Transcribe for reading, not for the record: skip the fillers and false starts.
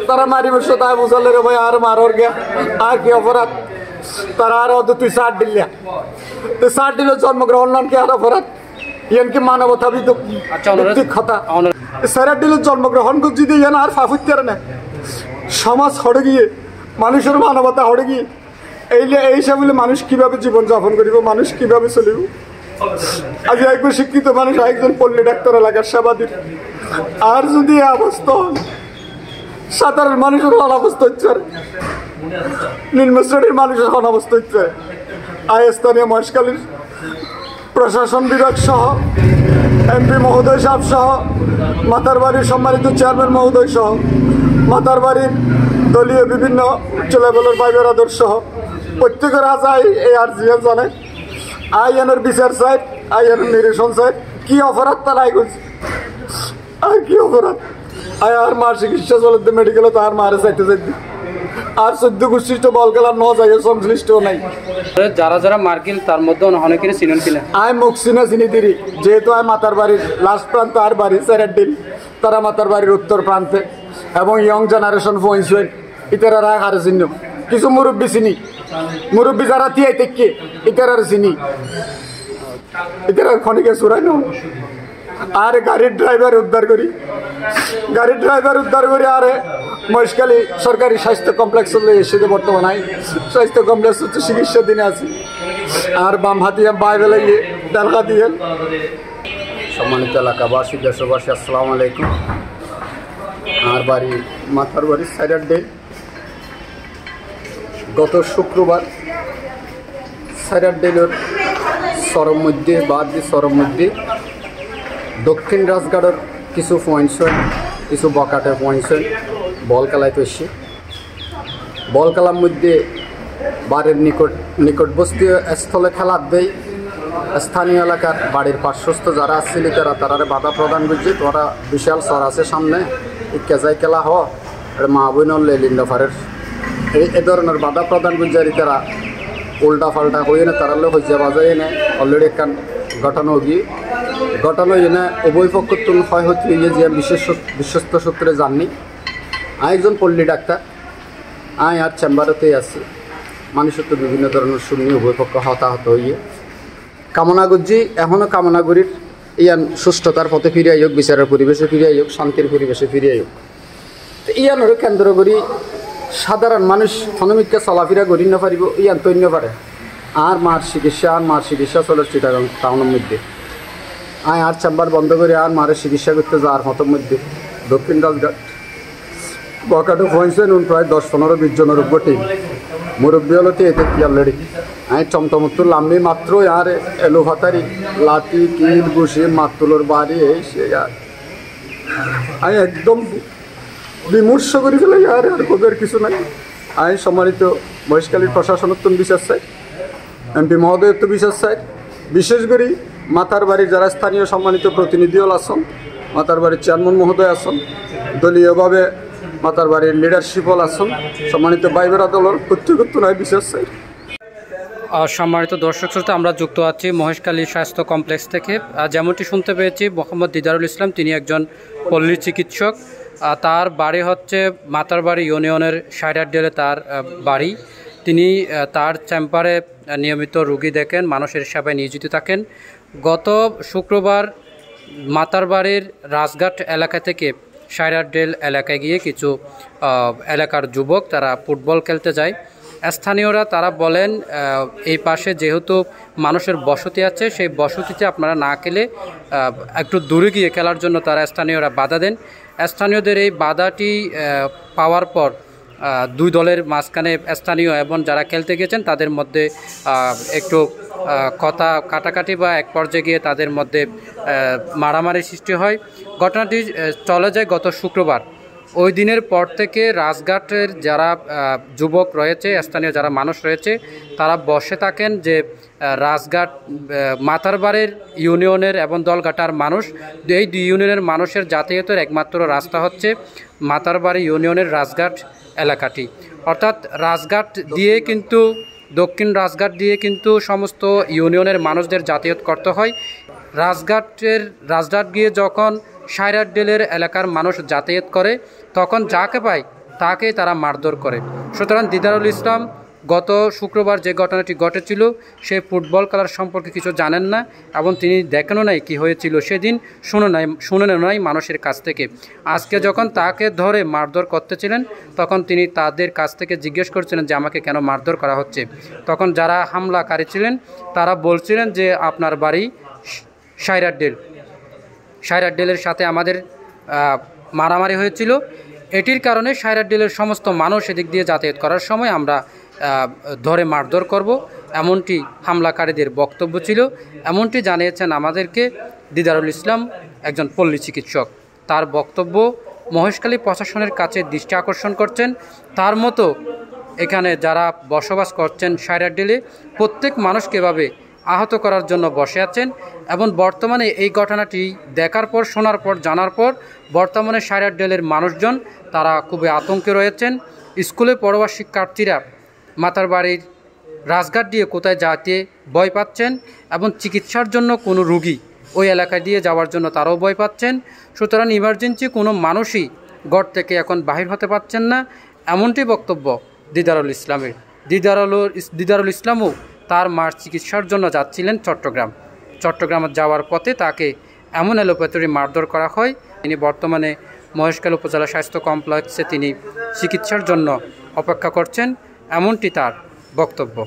তারা মারি বসে তাই বুঝালে রে ভাই আর মারর গিয়া আর কি অপরাধ তারা আর তুই 60 দিলিয়া তুই 60 দিলে জন্মগ্রহণ নাম কি আর অপরাধ ইয়ান কি মানবতা ভিত্তিক কথা সারা দিলে জন্মগ্রহণ করছি দিয়ে ইয়ান আর ফাফুত্যার না সমাজ হড়ে গিয়ে মানুষের মানবতা হড়ে গিয়ে এই হিসাবে মানুষ কিভাবে জীবন যাপন করিব মানুষ কিভাবে চলিব আজ একজন শিক্ষিত মানুষ একজন পল্লী ডাক্তার এলাকার সেবা দিন আর যদি এই অবস্থা সাধারণ মানুষের অনাবস্থা হচ্ছে নিম্ন শ্রেণীর মানুষের অনাবস্থা হচ্ছে স্থানীয় মহেশখালীর প্রশাসন বিভাগ সহ এমপি মহোদয় সাহেব সহ মাতারবাড়ির সম্মানিত চেয়ারম্যান মহোদয় সহ মাতারবাড়ির দলীয় বিভিন্ন উচ্চ লেভেলের ভাই বেরাদর সহ প্রত্যেকের আশায় এই আর্জিএন জানে আইএনের বিচার চাই আইএনের নিরসন চাই কি অপরাধ তারা করছে আর কি অপরাধ আর মার চিকিৎসা চলতে মেডিকেলে তো আর মারে চাইতে চাইতে আর 14 গোষ্ঠীষ্ট বল খেলার ন যায় সংশ্লিষ্ট নাই যারা যারা মার্কিন তার মধ্যে অনেকেরই চিনেন কিনা আই মুখ চিনি দিরি যেহেতু আই মাতার বাড়ির লাস্ট প্রান্ত আর বাড়ি সেরাডিল তারা মাতার বাড়ির উত্তর প্রান্তে এবং ইয়ং জেনারেশন পৌঁছবেন ইতারা আর চিহ্ন কিছু মুরব্বী চিনি মুরব্বী যারা তিয়াই থেকে ইতারার চিনি ইতারার খনিকে চুরাই ন আর গাড়ির ড্রাইভার উদ্ধার করি আরে মহেশখালী সরকারি স্বাস্থ্য কমপ্লেক্স এসে বর্তমানে স্বাস্থ্য কমপ্লেক্স হচ্ছে চিকিৎসা দিনে আছি আর বাম হাতিয়া বাইবেলে গিয়ে ডালকা দিয়ে সম্মানিত এলাকাবাসী দেশবাসী আসসালামু আলাইকুম আর বাড়ি মাথার বাড়ি স্যাটারডে গত শুক্রবার স্যাটারডের সরম মধ্যে দক্ষিণ রাজঘাটের কিছু পয়েন্টস হয় কিছু বকাটে পয়েন্টস হয় বল খেলায় তো এসে বল খেলার মধ্যে বাড়ির নিকটবর্তী স্থলে খেলার দেয় স্থানীয় এলাকার বাড়ির পার্শ্বস্থ যারা আসছিল তারা বাধা প্রদান করছে তোরা বিশাল সর আছে সামনে কেজাই খেলা হয় মা বোনর লিন্ডাফারের এই ধরনের বাধা প্রদান করছে তারা উল্টা ফাল্টা হয়ে না তারা হইয়া বাজাই না অলরেডি একখান ঘটনা গিয়ে ঘটনা এনে উভয় পক্ষ হয় হচ্ছে যে বিশ্বস্ত সূত্রে জাননি একজন পল্লী ডাক্তার আর চেম্বারতে আছি মানুষের তো বিভিন্ন ধরনের শুনি উভয় পক্ষ হতাহত হইয়ে কামনা করছি এখনও কামনা করির ইয়ান সুস্থতার পথে ফিরে আইক বিচারের পরিবেশে ফিরে আইক শান্তির পরিবেশে ফিরে আইক ইয়ানোর কেন্দ্র করি সাধারণ মানুষ হনমিককে চলাফেরা করি না পারিব ইয়ান তৈন্য পারে আর মার চিকিৎসা চলে চিটাগাং টাউনের মধ্যে আর চেম্বার বন্ধ করে আর মারের চিকিৎসা করতে যাওয়ার মতো মধ্যে দক্ষিণ রাজঘাট বকাটো পৌঁছে নুন প্রায় 10-15-20 জনের উপর টিম মুরব্বী হলতে এতে কি অলরেডি চমচমত্তর লাম্বি মাত্র আর এলো ভাতারি লাতি কিল বসে মাতুলোর বাড়ি এই সে আর একদম বিমর্ষ করে ফেলে আর কবের কিছু নাই সম্মানিত মহেশখালীর প্রশাসনত্ব বিশ্বাস চাই এমপি মহোদয়ত্ব বিশ্বাস চাই বিশেষ করে মাতার বাড়ির যারা স্থানীয় সম্মানিত প্রতিনিধি হল আসন মাতার বাড়ির চেয়ারম্যান মহোদয় আসন দলীয়ভাবে মাতার বাড়ির লিডারশিপ হল আসন সম্মানিত বাইবেরা দলের প্রত্যেকত্ব নয় বিশেষ চাই সম্মানিত দর্শক শ্রোতা আমরা যুক্ত আছি মহেশখালী স্বাস্থ্য কমপ্লেক্স থেকে যেমনটি শুনতে পেয়েছি মোহাম্মদ দিদারুল ইসলাম তিনি একজন পল্লী চিকিৎসক তার বাড়ি হচ্ছে মাতারবাড়ি ইউনিয়নের সাইডারডেলে তার বাড়ি তিনি তার চেম্বারে নিয়মিত রোগী দেখেন মানুষের সেবায় নিয়োজিত থাকেন গত শুক্রবার মাতারবাড়ির রাজঘাট এলাকা থেকে সাইডারডেল এলাকায় গিয়ে কিছু এলাকার যুবক তারা ফুটবল খেলতে যায় স্থানীয়রা তারা বলেন এই পাশে যেহেতু মানুষের বসতি আছে সেই বসতিতে আপনারা না খেলে একটু দূরে গিয়ে খেলার জন্য তারা স্থানীয়রা বাধা দেন স্থানীয়দের এই বাধাটি পাওয়ার পর দুই দলের মাঝখানে স্থানীয় এবং যারা খেলতে গেছেন তাদের মধ্যে একটু কথা কাটাকাটি বা এক পর্যায়ে গিয়ে তাদের মধ্যে মারামারি সৃষ্টি হয় ঘটনাটি চলে যায় গত শুক্রবার ওই দিনের পর থেকে রাজঘাটের যারা যুবক রয়েছে স্থানীয় যারা মানুষ রয়েছে তারা বসে থাকেন যে রাজঘাট মাতারবাড়ির ইউনিয়নের এবং দলঘাটার মানুষ এই দুই ইউনিয়নের মানুষের যাতায়াতের একমাত্র রাস্তা হচ্ছে মাতারবাড়ি ইউনিয়নের রাজঘাট এলাকাটি অর্থাৎ রাজঘাট দিয়ে কিন্তু দক্ষিণ রাজঘাট দিয়ে কিন্তু সমস্ত ইউনিয়নের মানুষদের যাতায়াত করতে হয় রাজঘাট গিয়ে যখন সায়রাড্ডিলের এলাকার মানুষ যাতায়াত করে, তখন যাকে পায় তাকেই তারা মারধর করে। সুতরাং দিদারুল ইসলাম গত শুক্রবার যে ঘটনাটি ঘটেছিল সেই ফুটবল খেলার সম্পর্কে কিছু জানেন না এবং তিনি দেখেনও নাই কী হয়েছিল সেদিন, শুনেন নাই মানুষের কাছ থেকে। আজকে যখন তাকে ধরে মারধর করতেছিলেন তখন তিনি তাদের কাছ থেকে জিজ্ঞেস করছিলেন যে আমাকে কেন মারধর করা হচ্ছে। তখন যারা হামলাকারী ছিলেন তারা বলছিলেন যে আপনার বাড়ি সায়রাড্ডিলের সাথে আমাদের মারামারি হয়েছিল, এটির কারণে সায়রাড্ডিলের সমস্ত মানুষ এদিক দিয়ে যাতায়াত করার সময় আমরা ধরে মারধর করব, এমনটি হামলাকারীদের বক্তব্য ছিল। এমনটি জানিয়েছেন আমাদেরকে দিদারুল ইসলাম, একজন পল্লী চিকিৎসক। তার বক্তব্য মহেশখালী প্রশাসনের কাছে দৃষ্টি আকর্ষণ করছেন। তার মতো এখানে যারা বসবাস করছেন সায়রাড্ডিলে প্রত্যেক মানুষকে এভাবে আহত করার জন্য বসে আছেন এবং বর্তমানে এই ঘটনাটি দেখার পর, শোনার পর, জানার পর বর্তমানে সায়রাড্ডিলের মানুষজন তারা খুবই আতঙ্কে রয়েছেন। স্কুলে পড়ুয়া শিক্ষার্থীরা মাতার বাড়ির রাজঘাট দিয়ে কোথায় যেতে ভয় পাচ্ছেন এবং চিকিৎসার জন্য কোনো রুগী ওই এলাকায় দিয়ে যাওয়ার জন্য তারাও ভয় পাচ্ছেন। সুতরাং ইমার্জেন্সি কোনো মানুষই ঘর থেকে এখন বাহির হতে পারছেন না, এমনটি বক্তব্য দিদারুল ইসলামের। দিদারুল ইসলামও তার মার চিকিৎসার জন্য যাচ্ছিলেন চট্টগ্রামে যাওয়ার পথে তাকে এমন এলোপ্যাথি মারধর করা হয়। তিনি বর্তমানে মহেশখালী উপজেলা স্বাস্থ্য কমপ্লেক্সে তিনি চিকিৎসার জন্য অপেক্ষা করছেন, এমনটি তার বক্তব্য।